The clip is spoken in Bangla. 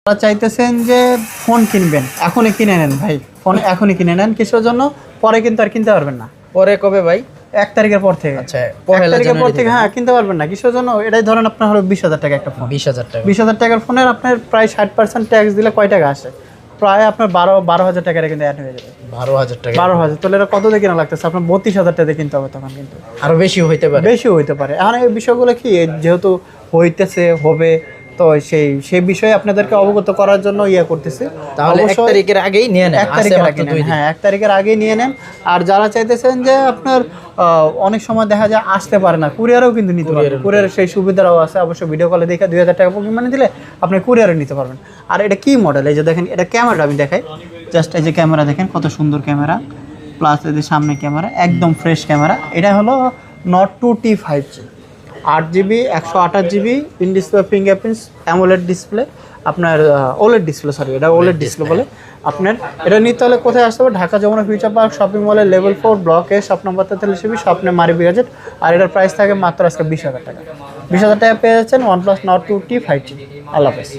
যারা চাইতেছেন যে ফোন কিনবেন এখনই কিনে নেন ভাই, ফোন এখনই কিনে নেন। কিসের জন্য? পরে কিন্তু আর কিনতে পারবেন না। পরে কবে ভাই? 1 তারিখের পর থেকে। আচ্ছা, 1 তারিখের পর থেকে হ্যাঁ কিনতে পারবেন না। কিসের জন্য? এটাই ধরেন আপনার হলো 20,000 টাকা একটা ফোন। 20,000 টাকা। 20,000 টাকার ফোনের আপনার প্রায় 60% ট্যাক্স দিলে কয় টাকা আসে? প্রায় আপনার 12,000 টাকার কিন্তু অ্যাড হয়ে যাবে। 12,000 টাকা। 12,000 তাহলে এটা কত দিয়ে কেনা লাগতেছে? আপনার 32,000 টাকা দিয়ে কিনতে হবে তখন, কিন্তু আরো বেশি হইতে পারে। বেশি হইতে পারে। এখন এই বিষয়গুলো কি যেহেতু হইতেছে হবে, তো সেই বিষয়ে আপনাদেরকে অবগত করার জন্য করতেছি। তাহলে 1 তারিখের আগেই নিয়ে নেন। 1 তারিখের আগে নেন, হ্যাঁ 1 তারিখের আগেই নিয়ে নেন। আর যারা চাইতেছেন যে আপনার অনেক সময় দেখা যায় আসতে পারে না, কুরিয়ারও কিন্তু নিতে পারবেন। কুরিয়ারের সেই সুবিধাও আছে। অবশ্যই ভিডিও কলে দেখে 2,000 টাকা পরিমাণে দিলে আপনি কুরিয়ারে নিতে পারবেন। আর এটা কি মডেল? এই যে দেখেন, এটা ক্যামেরা আমি দেখাই জাস্ট। এই যে ক্যামেরা দেখেন, কত সুন্দর ক্যামেরা, প্লাস এই যে সামনে ক্যামেরা, একদম ফ্রেশ ক্যামেরা। এটা হলো Note 2T 5G, 8GB 128GB in display fingerprints, AMOLED display, আপনার ওলেড ডিসপ্লে, সরি এটা ওলেড ডিসপ্লে বলে। আপনার এটা নিতে হলে কোথায় আসতে হবে? Dhaka Jamuna future park shopping মলের level 4 block A, shop number 43 স্বপ্নে মারিবি গাজেট। আর এটার প্রাইস থাকে মাত্র আজকে 20,000 টাকা। 20,000 টাকা পেয়ে যাচ্ছেন OnePlus Nord 2T 5G। আল্লাহ হাফেজ।